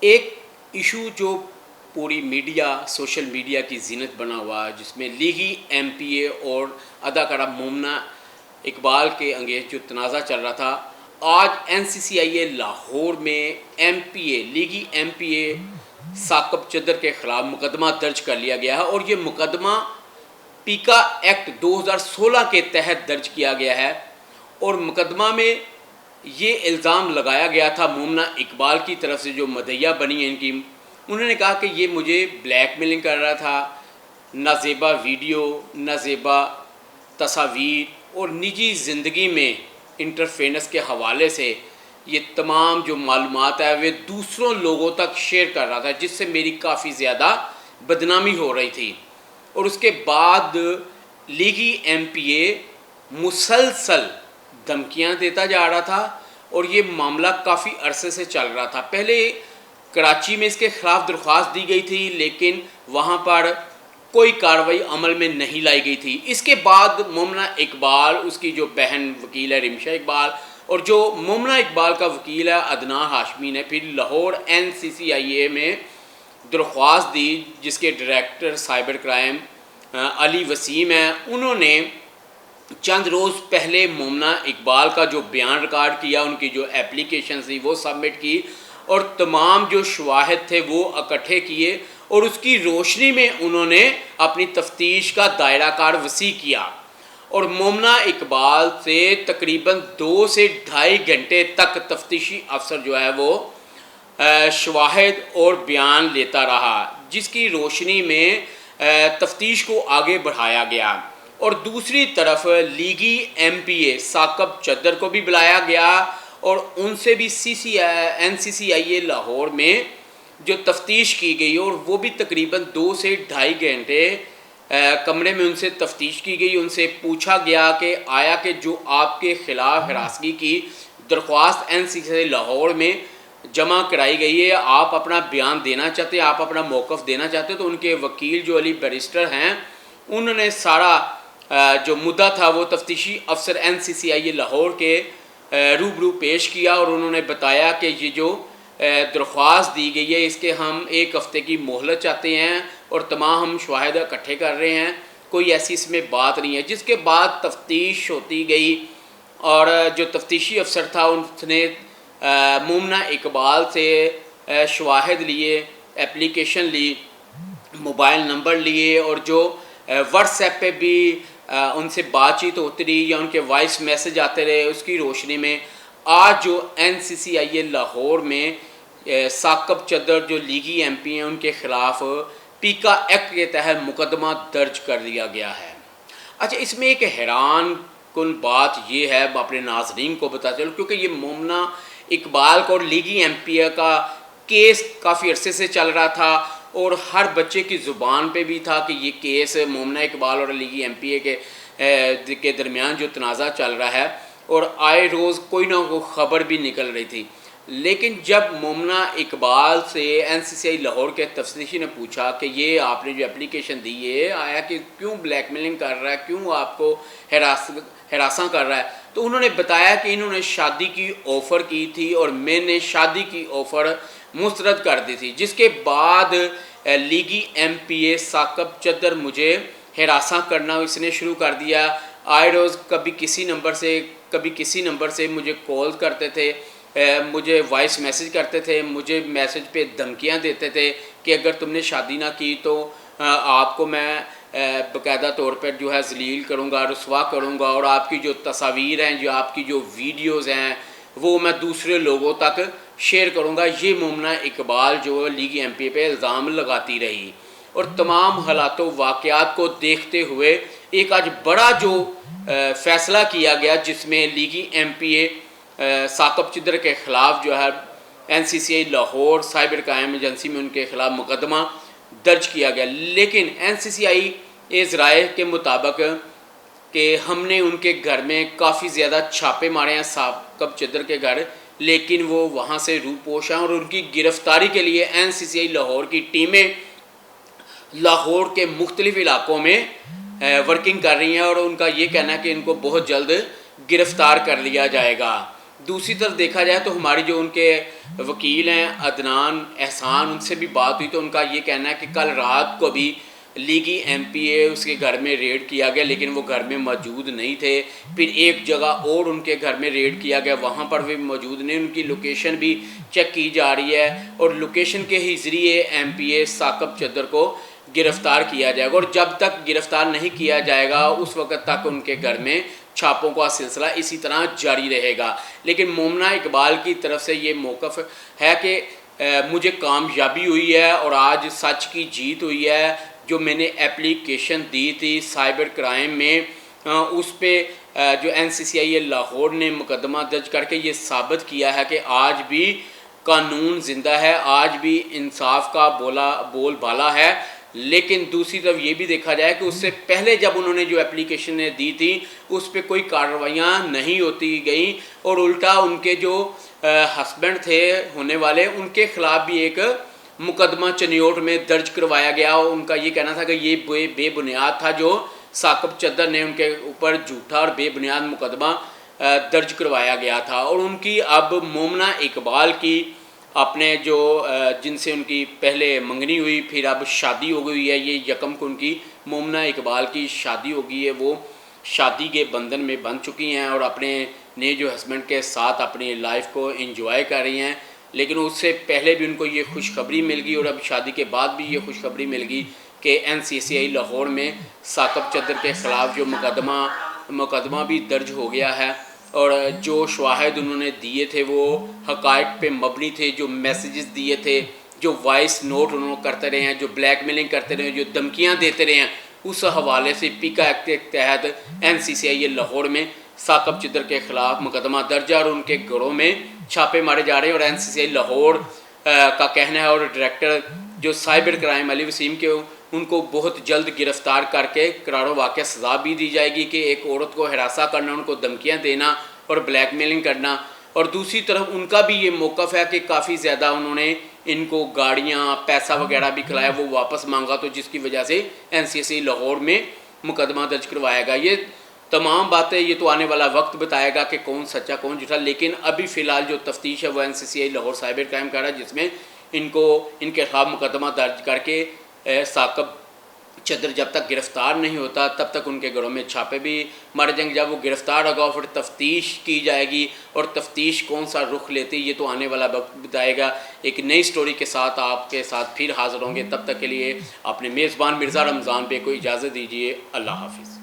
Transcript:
ایک ایشو جو پوری میڈیا سوشل میڈیا کی زینت بنا ہوا ہے، جس میں لیگی ایم پی اے اور اداکارہ مومنہ اقبال کے انگیز جو تنازع چل رہا تھا، آج این سی سی آئی اے لاہور میں ایم پی اے لیگی ایم پی اے ثاقب چدر کے خلاف مقدمہ درج کر لیا گیا ہے، اور یہ مقدمہ پیکا ایکٹ 2016 کے تحت درج کیا گیا ہے۔ اور مقدمہ میں یہ الزام لگایا گیا تھا مومنہ اقبال کی طرف سے، جو مدعیہ بنی ہے ان کی، انہوں نے کہا کہ یہ مجھے بلیک میلنگ کر رہا تھا، نازیبا ویڈیو، نازیبا تصاویر اور نجی زندگی میں انٹرفیرنس کے حوالے سے یہ تمام جو معلومات ہے وہ دوسروں لوگوں تک شیئر کر رہا تھا، جس سے میری کافی زیادہ بدنامی ہو رہی تھی۔ اور اس کے بعد لیگی ایم پی اے مسلسل دھمکیاں دیتا جا رہا تھا، اور یہ معاملہ کافی عرصے سے چل رہا تھا۔ پہلے کراچی میں اس کے خلاف درخواست دی گئی تھی، لیکن وہاں پر کوئی کارروائی عمل میں نہیں لائی گئی تھی۔ اس کے بعد مومنہ اقبال، اس کی جو بہن وکیل ہے رمشا اقبال، اور جو مومنہ اقبال کا وکیل ہے عدنان ہاشمی، نے پھر لاہور این سی سی آئی اے میں درخواست دی، جس کے ڈائریکٹر سائبر کرائم علی وسیم ہیں۔ انہوں نے چند روز پہلے مومنہ اقبال کا جو بیان ریکارڈ کیا، ان کی جو اپلیکیشن تھی وہ سبمٹ کی، اور تمام جو شواہد تھے وہ اکٹھے کیے، اور اس کی روشنی میں انہوں نے اپنی تفتیش کا دائرہ کار وسیع کیا، اور مومنہ اقبال سے تقریباً 2 سے 2.5 گھنٹے تک تفتیشی افسر جو ہے وہ شواہد اور بیان لیتا رہا، جس کی روشنی میں تفتیش کو آگے بڑھایا گیا۔ اور دوسری طرف لیگی ایم پی اے ثاقب چدر کو بھی بلایا گیا، اور ان سے بھی این سی سی آئی اے لاہور میں جو تفتیش کی گئی، اور وہ بھی تقریباً 2 سے 2.5 گھنٹے کمرے میں ان سے تفتیش کی گئی۔ ان سے پوچھا گیا کہ آیا کہ جو آپ کے خلاف ہراسگی کی درخواست این سی سی آئی لاہور میں جمع کرائی گئی ہے، آپ اپنا بیان دینا چاہتے ہیں، آپ اپنا موقف دینا چاہتے ہیں؟ تو ان کے وکیل جو علی بیرسٹر ہیں، انہوں نے سارا جو مدعا تھا وہ تفتیشی افسر این سی سی آئی اے لاہور کے روبرو پیش کیا، اور انہوں نے بتایا کہ یہ جو درخواست دی گئی ہے اس کے ہم 1 ہفتے کی مہلت چاہتے ہیں، اور تمام ہم شواہد اکٹھے کر رہے ہیں، کوئی ایسی اس میں بات نہیں ہے۔ جس کے بعد تفتیش ہوتی گئی، اور جو تفتیشی افسر تھا اس نے مومنہ اقبال سے شواہد لیے، اپلیکیشن لی، موبائل نمبر لیے، اور جو واٹس ایپ پہ بھی ان سے بات چیت ہوتی رہی یا ان کے وائس میسج آتے رہے، اس کی روشنی میں آج جو این سی سی آئی اے لاہور میں ثاقب چدر جو لیگی ایم پی ہیں ان کے خلاف پیکا ایکٹ کے تحت مقدمہ درج کر دیا گیا ہے۔ اچھا، اس میں ایک حیران کن بات یہ ہے، اپنے ناظرین کو بتا چلو، کیونکہ یہ مومنہ اقبال کو اور لیگی ایم پی اے کا کیس کافی عرصے سے چل رہا تھا، اور ہر بچے کی زبان پہ بھی تھا کہ یہ کیس مومنہ اقبال اور لیگی ایم پی اے کے درمیان جو تنازع چل رہا ہے، اور آئے روز کوئی نہ کوئی خبر بھی نکل رہی تھی۔ لیکن جب مومنہ اقبال سے این سی سی آئی لاہور کے تفتیشی نے پوچھا کہ یہ آپ نے جو اپلیکیشن دی ہے، آیا کہ کیوں بلیک میلنگ کر رہا ہے، کیوں آپ کو ہراساں کر رہا ہے، تو انہوں نے بتایا کہ انہوں نے شادی کی آفر کی تھی، اور میں نے شادی کی آفر مسترد کر دی تھی، جس کے بعد لیگی ایم پی اے ثاقب چدر مجھے ہراساں کرنا اس نے شروع کر دیا۔ آئے روز کبھی کسی نمبر سے مجھے کال کرتے تھے، مجھے وائس میسج کرتے تھے، مجھے میسج پہ دھمکیاں دیتے تھے کہ اگر تم نے شادی نہ کی تو آپ کو میں باقاعدہ طور پر جو ہے ذلیل کروں گا، رسوا کروں گا، اور آپ کی جو تصاویر ہیں، جو آپ کی جو ویڈیوز ہیں، وہ میں دوسرے لوگوں تک شیئر کروں گا۔ یہ مومنہ اقبال جو لیگی ایم پی اے پہ الزام لگاتی رہی، اور تمام حالات و واقعات کو دیکھتے ہوئے ایک آج بڑا جو فیصلہ کیا گیا، جس میں لیگی ایم پی اے ثاقب چدر کے خلاف جو ہے این سی سی آئی لاہور سائبر کرائم ایجنسی میں ان کے خلاف مقدمہ درج کیا گیا۔ لیکن این سی سی آئی اے ذرائع کے مطابق کہ ہم نے ان کے گھر میں کافی زیادہ چھاپے مارے ہیں، ثاقب چدر کے گھر، لیکن وہ وہاں سے روپوش ہیں، اور ان کی گرفتاری کے لیے این سی سی آئی لاہور کی ٹیمیں لاہور کے مختلف علاقوں میں ورکنگ کر رہی ہیں، اور ان کا یہ کہنا ہے کہ ان کو بہت جلد گرفتار کر لیا جائے گا۔ دوسری طرف دیکھا جائے تو ہماری جو ان کے وکیل ہیں عدنان احسان، ان سے بھی بات ہوئی تو ان کا یہ کہنا ہے کہ کل رات کو بھی لیگی ایم پی اے اس کے گھر میں ریڈ کیا گیا لیکن وہ گھر میں موجود نہیں تھے. پھر ایک جگہ اور ان کے گھر میں ریڈ کیا گیا، وہاں پر بھی موجود نہیں. ان کی لوکیشن بھی چیک کی جا رہی ہے اور لوکیشن کے ہی ذریعے ایم پی اے ثاقب چدر کو گرفتار کیا جائے گا، اور جب تک گرفتار نہیں کیا جائے گا اس وقت تک ان کے گھر میں چھاپوں کا سلسلہ اسی طرح جاری رہے گا. لیکن مومنہ اقبال کی طرف سے یہ موقف ہے کہ مجھے کامیابی ہوئی ہے اور آج سچ کی جیت ہوئی ہے. جو میں نے اپلیکیشن دی تھی سائبر کرائم میں، اس پہ جو این سی سی آئی لاہور نے مقدمہ درج کر کے یہ ثابت کیا ہے کہ آج بھی قانون زندہ ہے، آج بھی انصاف کا بول بالا ہے. لیکن دوسری طرف یہ بھی دیکھا جائے کہ اس سے پہلے جب انہوں نے جو اپلیکیشنیں دی تھی اس پہ کوئی کارروائیاں نہیں ہوتی گئیں، اور الٹا ان کے جو ہسبینڈ تھے ہونے والے ان کے خلاف بھی ایک مقدمہ چنیوٹ میں درج کروایا گیا. اور ان کا یہ کہنا تھا کہ یہ بے بنیاد تھا جو ثاقب چدر نے ان کے اوپر جھوٹا اور بے بنیاد مقدمہ درج کروایا گیا تھا. اور ان کی اب مومنہ اقبال کی اپنے جو جن سے ان کی پہلے منگنی ہوئی پھر اب شادی ہو گئی ہے، یہ یکم کو ان کی مومنہ اقبال کی شادی ہو گئی ہے. وہ شادی کے بندھن میں بندھ چکی ہیں اور اپنے نئے جو ہسبینڈ کے ساتھ اپنی لائف کو انجوائے کر رہی ہیں. لیکن اس سے پہلے بھی ان کو یہ خوشخبری مل گئی اور اب شادی کے بعد بھی یہ خوشخبری مل گئی کہ این سی سی آئی لاہور میں ثاقب چدر کے خلاف جو مقدمہ بھی درج ہو گیا ہے، اور جو شواہد انہوں نے دیے تھے وہ حقائق پہ مبنی تھے. جو میسیجز دیے تھے، جو وائس نوٹ انہوں نے کرتے رہے ہیں، جو بلیک میلنگ کرتے رہے ہیں، جو دھمکیاں دیتے رہے ہیں، اس حوالے سے پیکا ایکٹ کے تحت این سی سی آئی لاہور میں ثاقب چدر کے خلاف مقدمہ درج ہے اور ان کے گھروں میں چھاپے مارے جا رہے ہیں. اور این سی سی آئی لاہور کا کہنا ہے اور ڈائریکٹر جو سائبر کرائم علی وسیم کے ان کو بہت جلد گرفتار کر کے قرار واقع سزا بھی دی جائے گی کہ ایک عورت کو ہراساں کرنا، ان کو دھمکیاں دینا اور بلیک میلنگ کرنا. اور دوسری طرف ان کا بھی یہ موقف ہے کہ کافی زیادہ انہوں نے ان کو گاڑیاں پیسہ وغیرہ بھی کھلایا، وہ واپس مانگا تو جس کی وجہ سے این سی سی لاہور میں مقدمہ درج کروایا گا. یہ تمام باتیں یہ تو آنے والا وقت بتائے گا کہ کون سچا کون جھوٹا، لیکن ابھی فی الحال جو تفتیش ہے وہ این سی سی آئی لاہور سائبر کرائم کر رہا ہے جس میں ان کے خلاف مقدمہ درج کر کے ثاقب چدر جب تک گرفتار نہیں ہوتا تب تک ان کے گھروں میں چھاپے بھی مارے جائیں گے. جب وہ گرفتار ہوگا پھر تفتیش کی جائے گی اور تفتیش کون سا رخ لیتی یہ تو آنے والا وقت بتائے گا. ایک نئی سٹوری کے ساتھ آپ کے ساتھ پھر حاضر ہوں گے، تب تک کے لیے اپنے میزبان مرزا رمضان پہ کو اجازت دیجیے. اللہ حافظ.